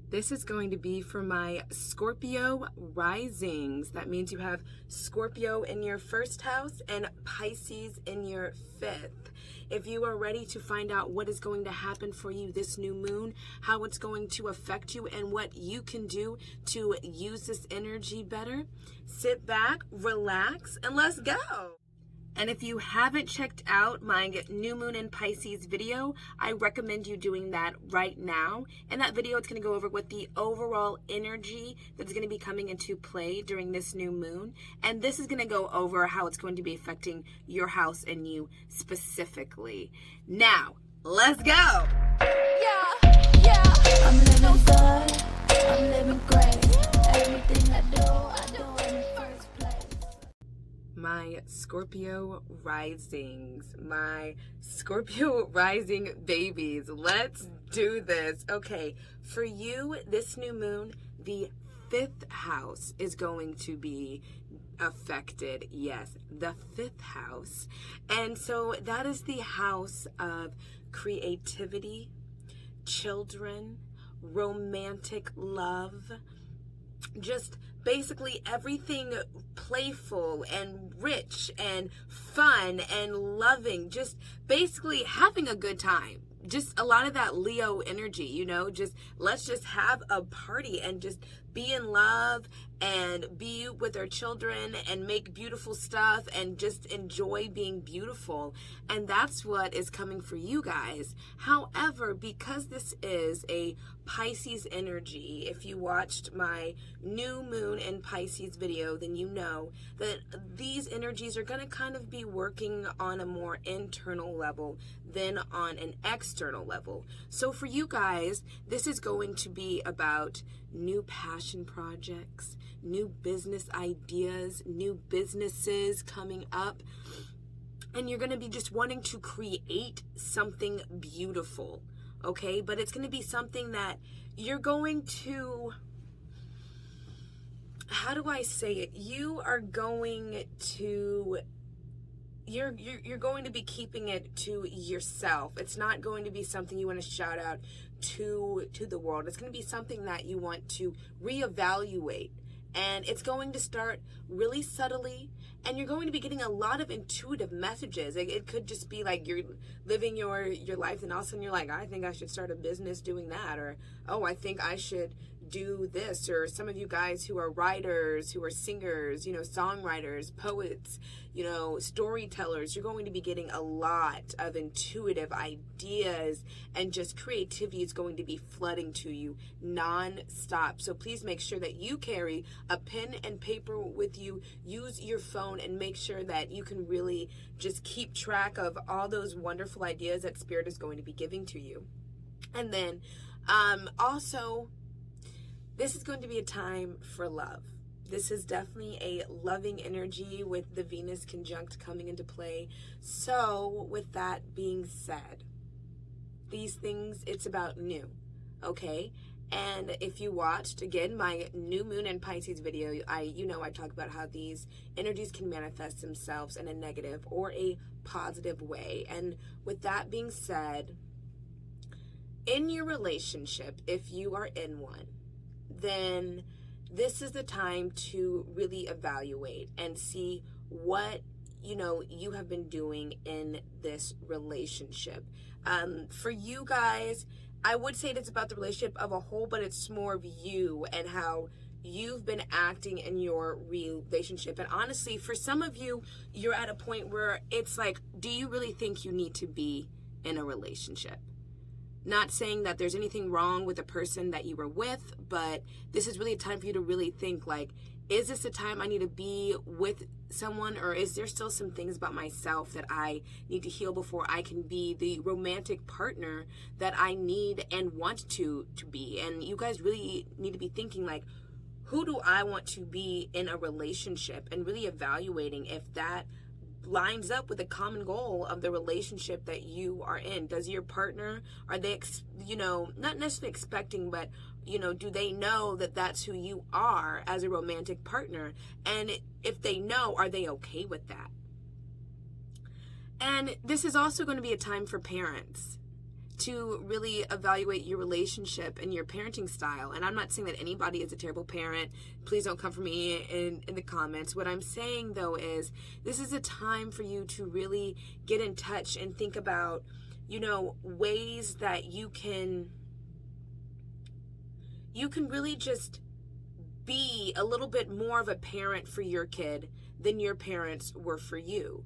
This is going to be for my Scorpio risings. That means you have Scorpio in your first house and Pisces in your fifth. If you are ready to find out what is going to happen for you this new moon, how it's going to affect you, and what you can do to use this energy better, sit back, relax, and let's go. And if you haven't checked out my new moon in Pisces video, I recommend you doing that right now. In that video, it's going to go over what the overall energy that's going to be coming into play during this new moon. And this is going to go over how it's going to be affecting your house and you specifically. Now, let's go. Yeah. I'm living good. I'm living great. Everything I do in the first place. My Scorpio risings, my Scorpio rising babies. Let's do this. Okay, for you, this new moon, the fifth house is going to be affected. Yes, the fifth house. And so that is the house of creativity, children, romantic love, just basically everything playful and rich and fun and loving, just basically having a good time. Just a lot of that Leo energy, you know, just let's just have a party and just be in love and be with our children and make beautiful stuff and just enjoy being beautiful. And that's what is coming for you guys. However, because this is a Pisces energy, if you watched my new moon in Pisces video, then you know that these energies are going to kind of be working on a more internal level than on an external level. So for you guys, this is going to be about new passion projects, new business ideas, new businesses coming up. And you're going to be just wanting to create something beautiful, okay? But it's going to be something that you're going to, how do I say it? You are going to, you're going to be keeping it to yourself. It's not going to be something you want to shout out to the world. It's going to be something that you want to reevaluate. And it's going to start really subtly, and you're going to be getting a lot of intuitive messages. It could just be like you're living your life, and all of a sudden you're like, I think I should start a business doing that, or, oh, I think I should do this. Or some of you guys who are writers, who are singers, you know, songwriters, poets, you know, storytellers, you're going to be getting a lot of intuitive ideas, and just creativity is going to be flooding to you non-stop. So please make sure that you carry a pen and paper with you. Use your phone and make sure that you can really just keep track of all those wonderful ideas that Spirit is going to be giving to you. And then also, this is going to be a time for love. This is definitely a loving energy with the Venus conjunct coming into play. So with that being said, these things, it's about new, okay? And if you watched, again, my new moon and Pisces video, I talk about how these energies can manifest themselves in a negative or a positive way. And with that being said, in your relationship, if you are in one, then this is the time to really evaluate and see what you have been doing in this relationship. For you guys, I would say it's about the relationship of a whole, but it's more of you and how you've been acting in your relationship. And honestly, for some of you, you're at a point where it's like, do you really think you need to be in a relationship? Not saying that there's anything wrong with the person that you were with, but this is really a time for you to really think, like, is this a time I need to be with someone, or is there still some things about myself that I need to heal before I can be the romantic partner that I need and want to be? And you guys really need to be thinking, like, who do I want to be in a relationship, and really evaluating if that lines up with the common goal of the relationship that you are in. Does your partner, are they, not necessarily expecting, but, do they know that that's who you are as a romantic partner? And if they know, are they okay with that? And this is also going to be a time for parents to really evaluate your relationship and your parenting style. And I'm not saying that anybody is a terrible parent. Please don't come for me in the comments. What I'm saying, though, is this is a time for you to really get in touch and think about, ways that you can really just be a little bit more of a parent for your kid than your parents were for you.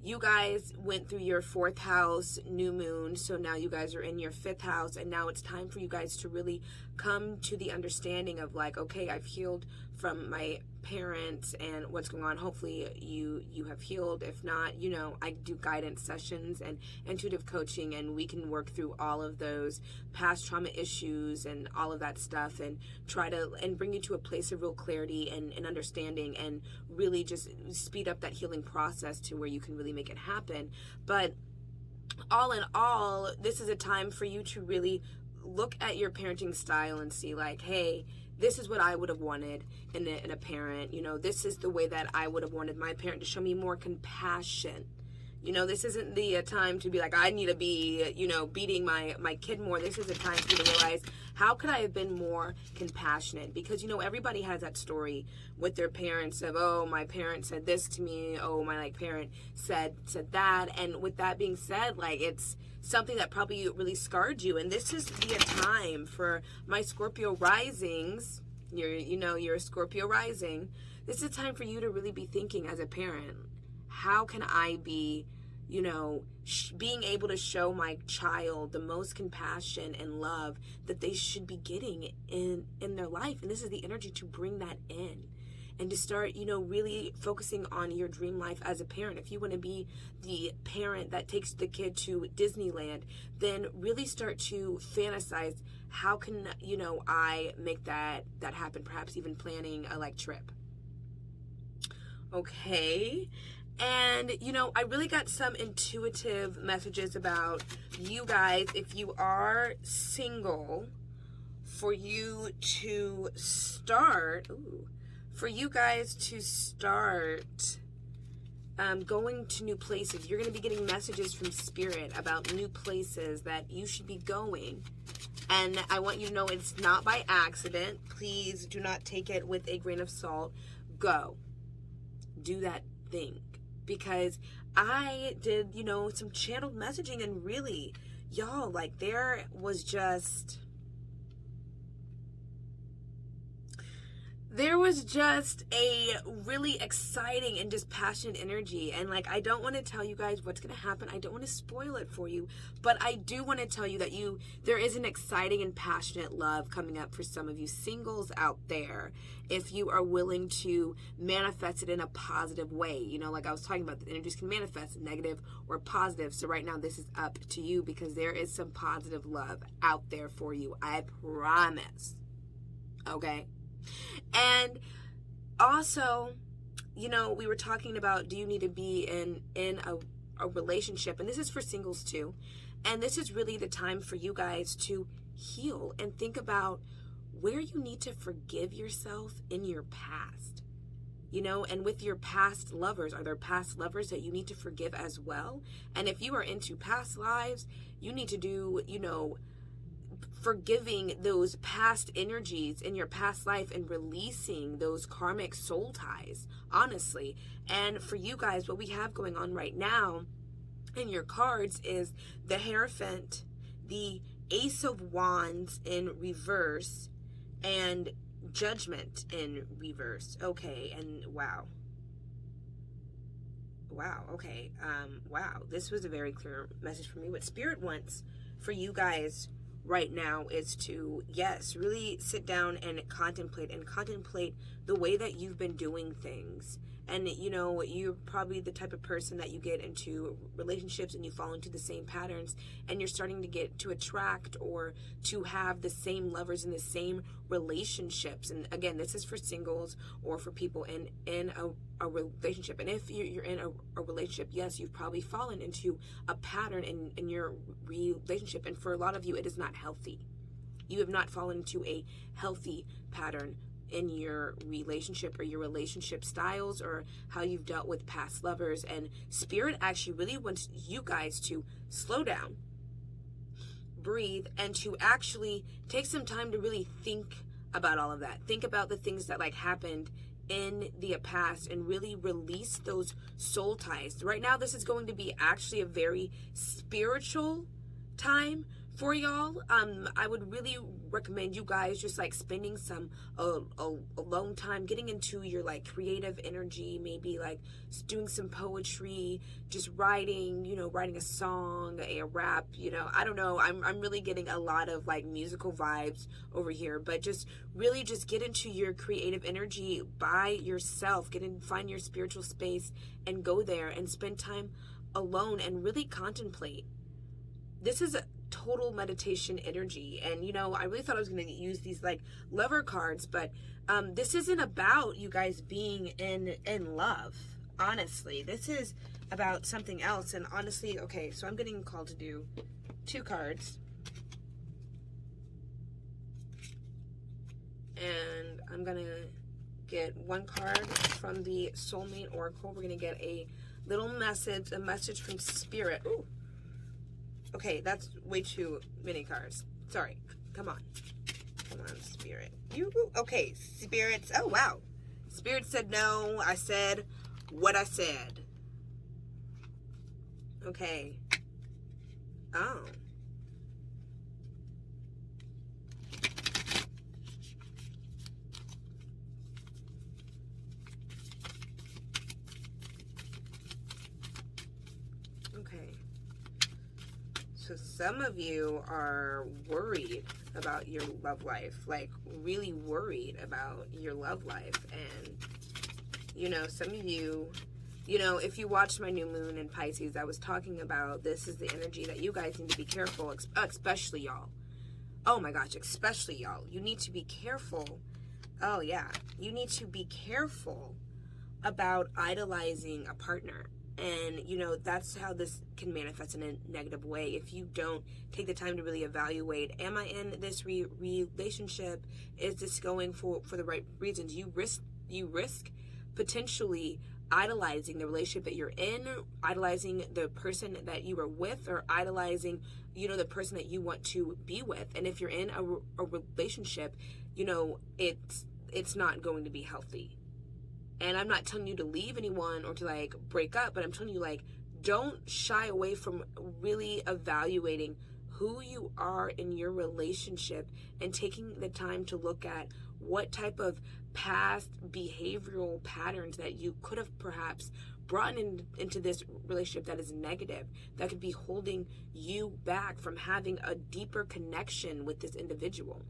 You guys went through your 4th house new moon, so now you guys are in your 5th house, and now it's time for you guys to really come to the understanding of like, okay, I've healed from my parents and what's going on. Hopefully you have healed. If not, I do guidance sessions and intuitive coaching, and we can work through all of those past trauma issues and all of that stuff, and try to bring you to a place of real clarity and understanding, and really just speed up that healing process to where you can really make it happen. But all in all, this is a time for you to really look at your parenting style and see like, hey, this is what I would have wanted in a parent. This is the way that I would have wanted my parent to show me more compassion. This isn't the time to be like, I need to be, beating my kid more. This is a time for you to realize, how could I have been more compassionate? Because, everybody has that story with their parents of, oh, my parent said this to me. Oh, my parent said that. And with that being said, it's something that probably really scarred you. And this is the time for my Scorpio risings. You're a Scorpio rising. This is a time for you to really be thinking as a parent, how can I be, being able to show my child the most compassion and love that they should be getting in their life? And this is the energy to bring that in and to start, really focusing on your dream life as a parent. If you want to be the parent that takes the kid to Disneyland, then really start to fantasize, how can, I make that happen? Perhaps even planning a trip. Okay. And, I really got some intuitive messages about you guys, if you are single, for you guys to start going to new places. You're going to be getting messages from Spirit about new places that you should be going. And I want you to know it's not by accident. Please do not take it with a grain of salt. Go. Do that thing. Because I did, some channeled messaging, and really, y'all, there was just a really exciting and just passionate energy. And I don't want to tell you guys what's going to happen. I don't want to spoil it for you, but I do want to tell you that there is an exciting and passionate love coming up for some of you singles out there, if you are willing to manifest it in a positive way. I was talking about, the energies can manifest negative or positive. So right now this is up to you, because there is some positive love out there for you. I promise. Okay. And also, we were talking about, do you need to be in a relationship? And this is for singles too. And this is really the time for you guys to heal and think about where you need to forgive yourself in your past. And with your past lovers, are there past lovers that you need to forgive as well? And if you are into past lives, you need to do, forgiving those past energies in your past life and releasing those karmic soul ties, honestly. And for you guys, what we have going on right now in your cards is the Hierophant, the Ace of Wands in reverse, and Judgment in reverse. Okay, and wow, okay, wow, this was a very clear message for me. What Spirit wants for you guys right now is to, yes, really sit down and contemplate the way that you've been doing things. And you're probably the type of person that you get into relationships and you fall into the same patterns, and you're starting to get to attract or to have the same lovers in the same relationships. And again, this is for singles or for people in a relationship. And if you're in a relationship, yes, you've probably fallen into a pattern in your relationship, and for a lot of you, it is not healthy. You have not fallen into a healthy pattern in your relationship or your relationship styles or how you've dealt with past lovers. And Spirit actually really wants you guys to slow down, breathe, and to actually take some time to really think about all of that. Think about the things that like happened in the past and really release those soul ties. Right now, this is going to be actually a very spiritual time for y'all. I would really recommend you guys just like spending some alone time, getting into your like creative energy, maybe like doing some poetry, just writing, you know, writing a song, a rap, you know, I don't know. I'm really getting a lot of like musical vibes over here, but just really just get into your creative energy by yourself, find your spiritual space and go there and spend time alone and really contemplate. This is a total meditation energy, and you know, I really thought I was going to use these like lover cards, but this isn't about you guys being in love. Honestly, this is about something else. And honestly, okay, so I'm getting called to do 2 cards, and I'm gonna get 1 card from the Soulmate Oracle. We're gonna get a little message, a message from Spirit. Ooh. Okay, that's way too many cards. Sorry. Come on. Come on, Spirit. Okay, Spirits. Oh, wow. Spirit said no. I said what I said. Okay. Oh. Okay. So some of you are worried about your love life, like really worried about your love life. And, you know, some of you, you know, if you watched my new moon in Pisces, I was talking about this is the energy that you guys need to be careful, especially y'all. Oh my gosh, especially y'all. You need to be careful. Oh yeah. You need to be careful about idolizing a partner. And, you know, that's how this can manifest in a negative way. If you don't take the time to really evaluate, am I in this relationship? Is this going for the right reasons? You risk potentially idolizing the relationship that you're in, idolizing the person that you are with, or idolizing, you know, the person that you want to be with. And if you're in a relationship, you know, it's not going to be healthy. And I'm not telling you to leave anyone or to like break up, but I'm telling you, like, don't shy away from really evaluating who you are in your relationship and taking the time to look at what type of past behavioral patterns that you could have perhaps brought into this relationship that is negative, that could be holding you back from having a deeper connection with this individual.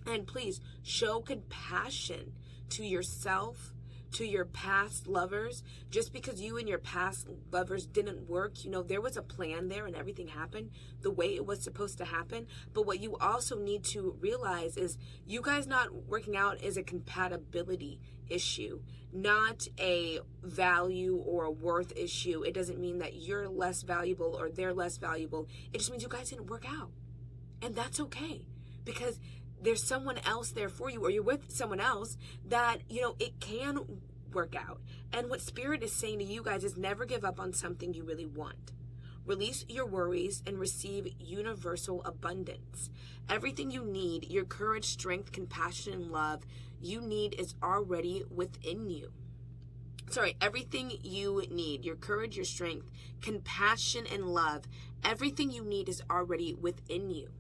And please show compassion to yourself, to your past lovers. Just because you and your past lovers didn't work, you know, there was a plan there and everything happened the way it was supposed to happen. But what you also need to realize is you guys not working out is a compatibility issue, not a value or a worth issue. It doesn't mean that you're less valuable or they're less valuable. It just means you guys didn't work out. And that's okay, because there's someone else there for you, or you're with someone else that, you know, it can work out. And what Spirit is saying to you guys is never give up on something you really want. Release your worries and receive universal abundance. Everything you need, your courage, strength, compassion, and love you need is already within you. Everything you need, your courage, your strength, compassion, and love, everything you need is already within you.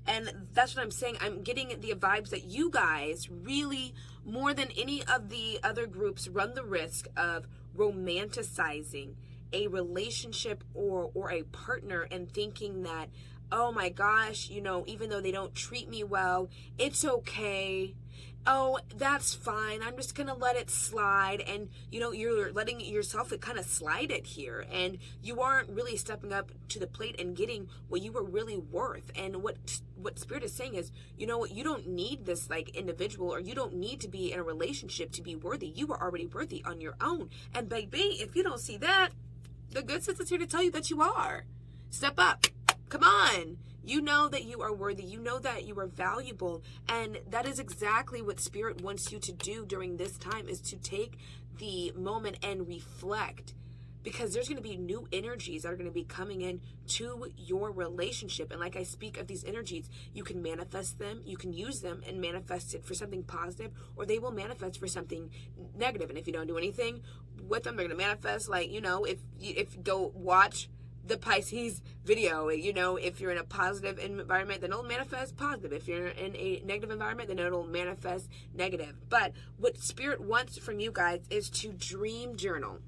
And that's what I'm saying. I'm getting the vibes that you guys really, more than any of the other groups, run the risk of romanticizing a relationship or a partner and thinking that, oh my gosh, you know, even though they don't treat me well, it's okay. Oh, that's fine. I'm just going to let it slide. And, you know, you're letting yourself kind of slide it here. And you aren't really stepping up to the plate and getting what you were really worth. And what Spirit is saying is, you know what, you don't need this like individual, or you don't need to be in a relationship to be worthy. You are already worthy on your own. And baby, if you don't see that, the good sis is here to tell you that you are. Step up. Come on. You know that you are worthy. You know that you are valuable. And that is exactly what Spirit wants you to do during this time, is to take the moment and reflect. because there's going to be new energies that are going to be coming in to your relationship. And like I speak of these energies, you can manifest them, you can use them and manifest it for something positive, or they will manifest for something negative. And if you don't do anything with them, they're going to manifest, like, if go watch the Pisces video, if you're in a positive environment, then it'll manifest positive. If you're in a negative environment, then it'll manifest negative. But what Spirit wants from you guys is to dream journal.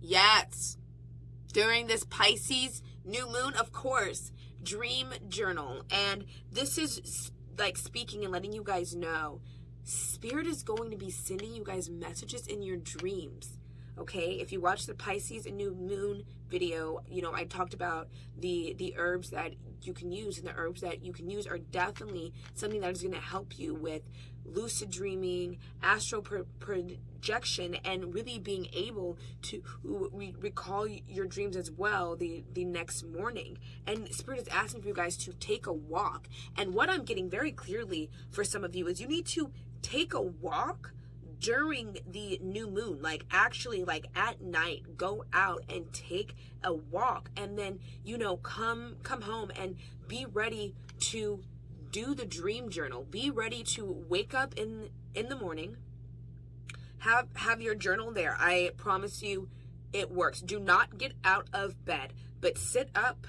Yes. During this Pisces new moon, of course, dream journal. And this is like speaking and letting you guys know, Spirit is going to be sending you guys messages in your dreams. Okay, if you watch the Pisces and new moon video, I talked about the herbs that you can use, and the herbs that you can use are definitely something that is going to help you with lucid dreaming, astral projection, and really being able to recall your dreams as well the next morning. And Spirit is asking for you guys to take a walk. And what I'm getting very clearly for some of you is you need to take a walk during the new moon, like actually like at night, go out and take a walk, and then come home and be ready to do the dream journal. Be ready to wake up in the morning, have your journal there. I promise you it works. Do not get out of bed, but sit up,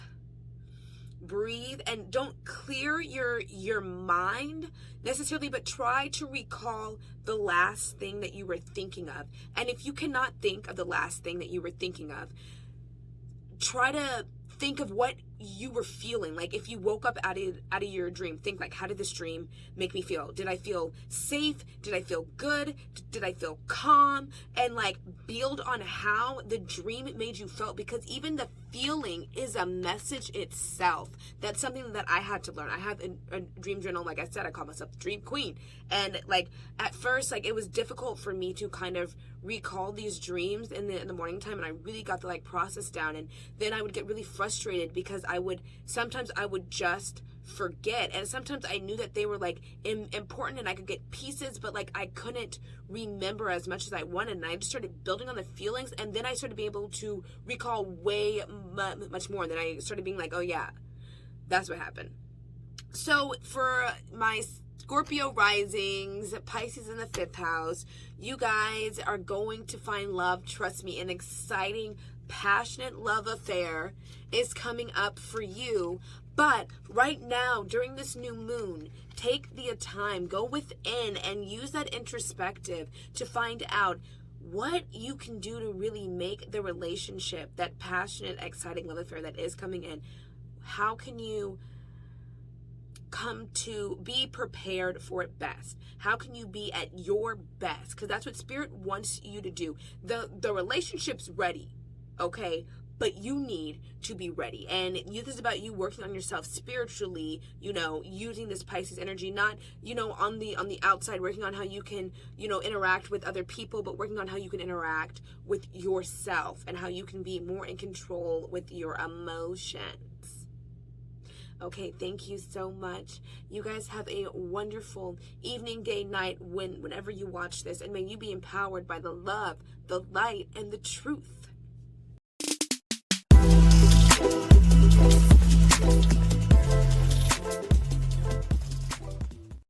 breathe, and don't clear your mind necessarily, but try to recall the last thing that you were thinking of. And if you cannot think of the last thing that you were thinking of, try to think of what you were feeling. Like if you woke up out of your dream, think like, how did this dream make me feel? Did I feel safe? Did I feel good? Did I feel calm? And like build on how the dream made you feel, because even the feeling is a message itself. That's something that I had to learn. I have a dream journal. Like I said, I call myself the Dream Queen. And like at first, like it was difficult for me to kind of recall these dreams in the morning time, and I really got the process down. And then I would get really frustrated because sometimes I would just forget, and sometimes I knew that they were important and I could get pieces, but I couldn't remember as much as I wanted. And I just started building on the feelings, and then I started being able to recall way much more. And then I started being like, oh yeah, that's what happened. So for my Scorpio risings, Pisces in the 5th house, you guys are going to find love. Trust me, an exciting, passionate love affair is coming up for you. But right now, during this new moon, take the time, go within and use that introspective to find out what you can do to really make the relationship, that passionate, exciting love affair that is coming in. How can you come to be prepared for it best? How can you be at your best? Because that's what Spirit wants you to do. The relationship's ready, okay? But you need to be ready. And this is about you working on yourself spiritually, using this Pisces energy, not, on the outside, working on how you can, interact with other people, but working on how you can interact with yourself and how you can be more in control with your emotions. Okay, thank you so much. You guys have a wonderful evening, day, night, whenever you watch this, and may you be empowered by the love, the light, and the truth.